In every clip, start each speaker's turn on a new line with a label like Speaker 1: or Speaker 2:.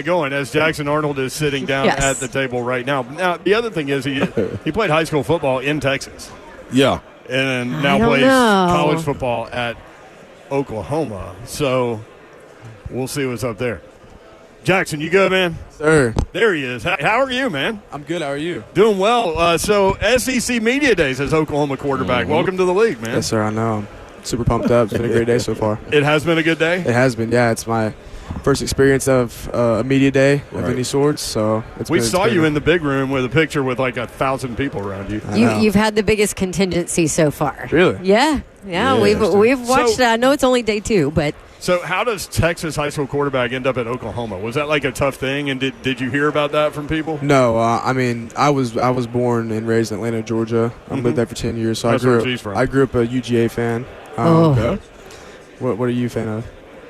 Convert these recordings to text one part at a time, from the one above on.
Speaker 1: going as Jackson Arnold is sitting down at the table right now. Now, the other thing is he played high school football in Texas.
Speaker 2: Yeah.
Speaker 1: And now plays college football at Oklahoma. So we'll see what's up there. Jackson, you good, man?
Speaker 3: Sir.
Speaker 1: There he is. How are you, man?
Speaker 3: I'm good. How are you?
Speaker 1: Doing well. So SEC Media Days as Oklahoma quarterback. Mm-hmm. Welcome to the league, man.
Speaker 3: Yes, sir. I know. I'm super pumped up. It's been a great day so far.
Speaker 1: It has been a good day?
Speaker 3: It has been, yeah. It's my first experience of a media day of any sorts. So
Speaker 1: we saw you in the big room with a picture with like 1,000 people around you.
Speaker 4: You've had the biggest contingency so far.
Speaker 3: Really?
Speaker 4: Yeah. We've watched it. I know it's only day 2, but.
Speaker 1: So how does Texas high school quarterback end up at Oklahoma? Was that like a tough thing, and did you hear about that from people?
Speaker 3: No, I mean I was born and raised in Atlanta, Georgia. I lived there for 10 years, so I grew up a UGA fan. What are you a fan of?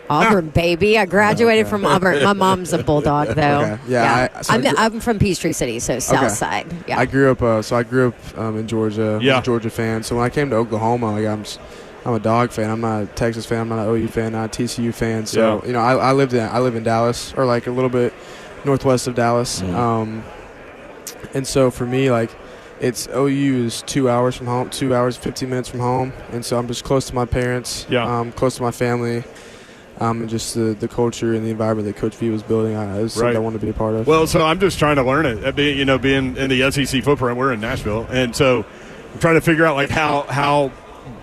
Speaker 4: Auburn, baby. I graduated from Auburn. My mom's a Bulldog, though.
Speaker 3: Okay. Yeah.
Speaker 4: I'm from Peachtree City, so South Side. Yeah.
Speaker 3: I grew up in Georgia. I'm a Georgia fan. So when I came to Oklahoma, I'm a Dog fan. I'm not a Texas fan. I'm not an OU fan. Not a TCU fan. So I live in Dallas, or like a little bit northwest of Dallas. Mm-hmm. And so for me, it's OU is 2 hours from home, 2 hours 15 minutes from home, and so I'm just close to my parents. Close to my family. And just the culture and the environment that Coach V was building, is something I want to be a part of.
Speaker 1: Well, so I'm just trying to learn it. Being in the SEC footprint, we're in Nashville, and so I'm trying to figure out how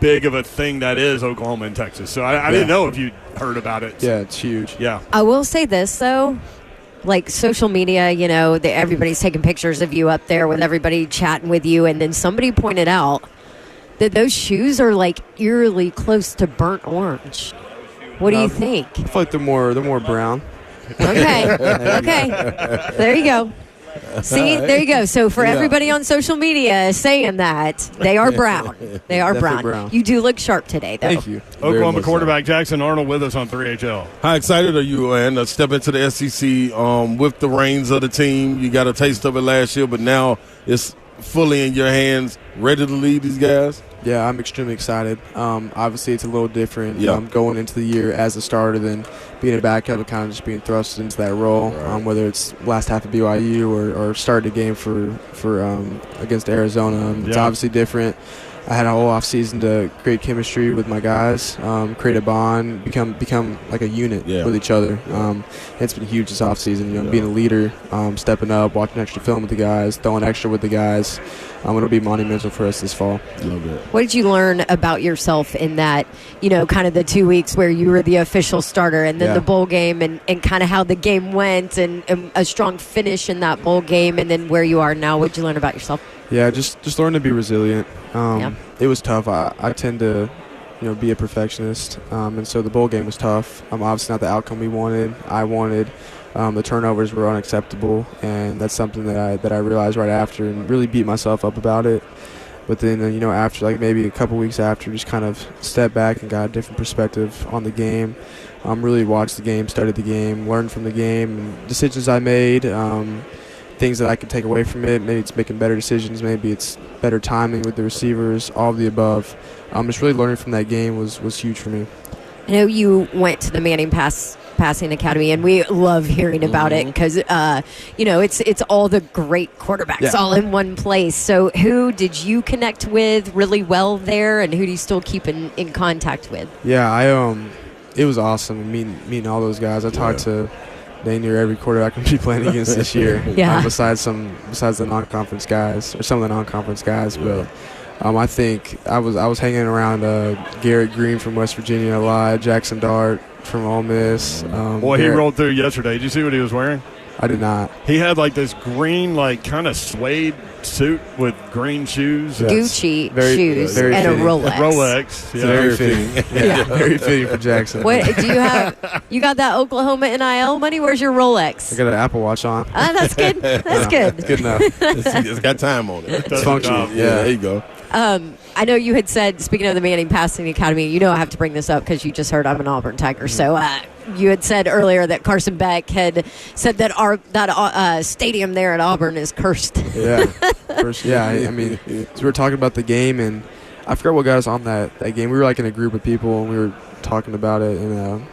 Speaker 1: big of a thing that is, Oklahoma and Texas. So I didn't know if you heard about it.
Speaker 3: Yeah, it's huge.
Speaker 1: Yeah.
Speaker 4: I will say this though, like social media, everybody's taking pictures of you up there with everybody chatting with you, and then somebody pointed out that those shoes are like eerily close to burnt orange. What do you think?
Speaker 3: I feel like they're more brown.
Speaker 4: Okay. There you go. See, there you go. So for everybody on social media saying that, they are brown. They are brown. You do look sharp today, though.
Speaker 3: Thank you.
Speaker 1: Oklahoma quarterback Jackson Arnold with us on 3HL.
Speaker 2: How excited are you, man, to step into the SEC with the reins of the team? You got a taste of it last year, but now it's fully in your hands, ready to lead these guys?
Speaker 3: Yeah, I'm extremely excited. Obviously, it's a little different going into the year as a starter than being a backup and kind of just being thrust into that role, whether it's last half of BYU or start a game for against Arizona. It's obviously different. I had a whole offseason to create chemistry with my guys, create a bond, become like a unit with each other. It's been huge this offseason, being a leader, stepping up, watching extra film with the guys, throwing extra with the guys. It'll be monumental for us this fall.
Speaker 4: What did you learn about yourself in that, kind of the 2 weeks where you were the official starter and then the bowl game and kind of how the game went and a strong finish in that bowl game and then where you are now? What did you learn about yourself?
Speaker 3: Yeah, just learn to be resilient. It was tough. I tend to, be a perfectionist, and so the bowl game was tough. Obviously not the outcome we wanted. I wanted. The turnovers were unacceptable, and that's something that I realized right after and really beat myself up about it. But then, after maybe a couple weeks after, just kind of stepped back and got a different perspective on the game. Really watched the game, studied the game, learned from the game, and decisions I made. Things that I could take away from it. Maybe it's making better decisions. Maybe it's better timing with the receivers. All of the above. Just really learning from that game was huge for me.
Speaker 4: I know you went to the Manning Passing Academy, and we love hearing about it because, it's all the great quarterbacks all in one place. So who did you connect with really well there, and who do you still keep in contact with?
Speaker 3: Yeah, it was awesome meeting all those guys. I talked to near every quarterback I'm going to be playing against this year. Besides the non-conference guys, or some of the non-conference guys, but I think I was hanging around Garrett Green from West Virginia a lot, Jackson Dart from Ole Miss.
Speaker 1: He rolled through yesterday. Did you see what he was wearing?
Speaker 3: I did not.
Speaker 1: He had this green, kind of suede suit with green shoes.
Speaker 4: Gucci shoes and a Rolex.
Speaker 3: Very fitting. Very fitting for Jackson.
Speaker 4: What do you have? You got that Oklahoma NIL money? Where's your Rolex?
Speaker 3: I got an Apple Watch on.
Speaker 4: That's good. That's good.
Speaker 3: It's good enough.
Speaker 2: It's got time on it.
Speaker 3: It's functional.
Speaker 2: There you go.
Speaker 4: I know you had said, speaking of the Manning Passing Academy, I have to bring this up because you just heard I'm an Auburn Tiger. So you had said earlier that Carson Beck had said that stadium there at Auburn is cursed.
Speaker 3: Yeah. I mean, so we were talking about the game, and I forgot what got us on that game. We were in a group of people, and we were talking about it, and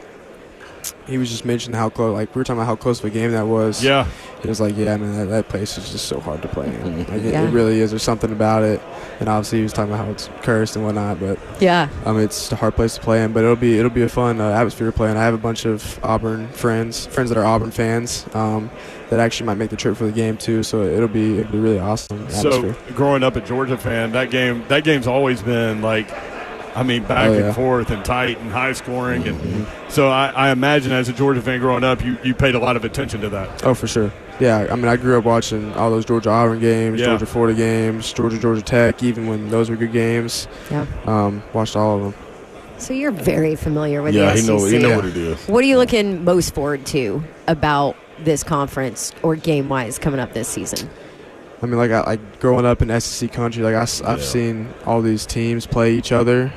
Speaker 3: he was just mentioning how close, like we were talking about how close of a game that was.
Speaker 1: Yeah.
Speaker 3: He was like, yeah, man, that place is just so hard to play in. Like,
Speaker 4: Yeah.
Speaker 3: it really is. There's something about it. And obviously he was talking about how it's cursed and whatnot, but
Speaker 4: Yeah.
Speaker 3: it's just a hard place to play in. But it'll be a fun atmosphere to play in. I have a bunch of Auburn friends that are Auburn fans that actually might make the trip for the game too. So it'll be really awesome atmosphere.
Speaker 1: So growing up a Georgia fan, that game's always been like, I mean, back and forth and tight and high scoring. And so I imagine as a Georgia fan growing up, you paid a lot of attention to that.
Speaker 3: Oh, for sure. Yeah, I mean, I grew up watching all those Georgia-Auburn games,
Speaker 1: Yeah.
Speaker 3: Georgia-Florida games, Georgia Tech, even when those were good games.
Speaker 4: Yeah.
Speaker 3: Watched all of them.
Speaker 4: So you're very familiar with
Speaker 2: Yeah,
Speaker 4: the SEC.
Speaker 2: he know what it is.
Speaker 4: What are you looking most forward to about this conference or game-wise coming up this season?
Speaker 3: I mean, like growing up in SEC country, like I've seen all these teams play each other.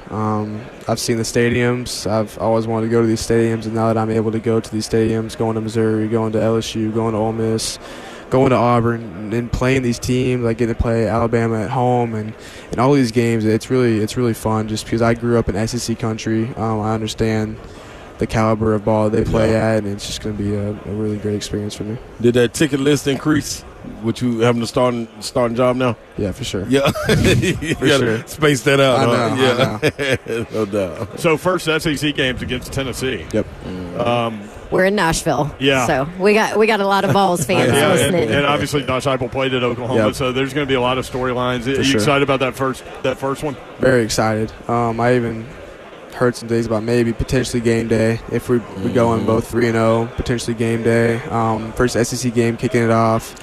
Speaker 3: I've seen the stadiums. I've always wanted to go to these stadiums, and now that I'm able to go to these stadiums, going to Missouri, going to LSU, going to Ole Miss, going to Auburn, and playing these teams, like getting to play Alabama at home, and all these games, it's really fun. Just because I grew up in SEC country, I understand the caliber of ball they play at, and it's just going to be a really great experience for me.
Speaker 2: Did that ticket list increase with you having a starting job now?
Speaker 3: Yeah, for sure.
Speaker 2: Yeah. You
Speaker 3: For
Speaker 2: gotta
Speaker 3: sure.
Speaker 2: space that out.
Speaker 3: I
Speaker 2: huh?
Speaker 3: know,
Speaker 2: Yeah. No doubt.
Speaker 1: So first SEC games against Tennessee.
Speaker 3: Yep.
Speaker 4: We're in Nashville.
Speaker 1: Yeah.
Speaker 4: So we got a lot of Vols fans
Speaker 1: Yeah,
Speaker 4: listening.
Speaker 1: and obviously Josh Heupel played at Oklahoma,
Speaker 3: Yep.
Speaker 1: so there's going to be a lot of storylines. Are you
Speaker 3: sure.
Speaker 1: excited about that first one?
Speaker 3: Very excited. I even heard some things about maybe potentially game day if we go in both 3-0, potentially game day. First SEC game kicking it off.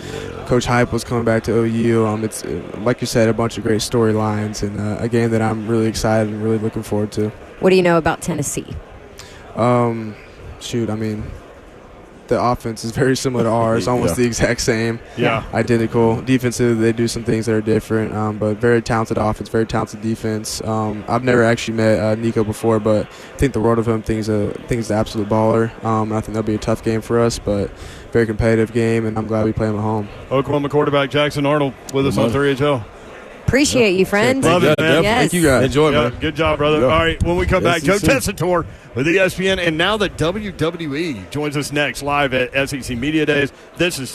Speaker 3: Coach Hype was coming back to OU. It's like you said, a bunch of great storylines and a game that I'm really excited and really looking forward to.
Speaker 4: What do you know about Tennessee?
Speaker 3: I mean, the offense is very similar to ours, almost the exact same.
Speaker 1: Yeah.
Speaker 3: Identical. Defensively, they do some things that are different, but very talented offense, very talented defense. I've never actually met Nico before, but I think the world of him. Thinks the absolute baller. I think that'll be a tough game for us, but very competitive game, and I'm glad we play him at home.
Speaker 1: Oklahoma quarterback Jackson Arnold with us on 3HL.
Speaker 4: Appreciate you, friend.
Speaker 1: Love it, man.
Speaker 4: Yes.
Speaker 3: Thank you guys.
Speaker 2: Enjoy,
Speaker 1: Yeah,
Speaker 2: man.
Speaker 1: good job, brother.
Speaker 2: Yeah.
Speaker 1: All right, when we come back, Joe
Speaker 2: SEC.
Speaker 1: Tessitore with ESPN, and now the WWE joins us next live at SEC Media Days. This is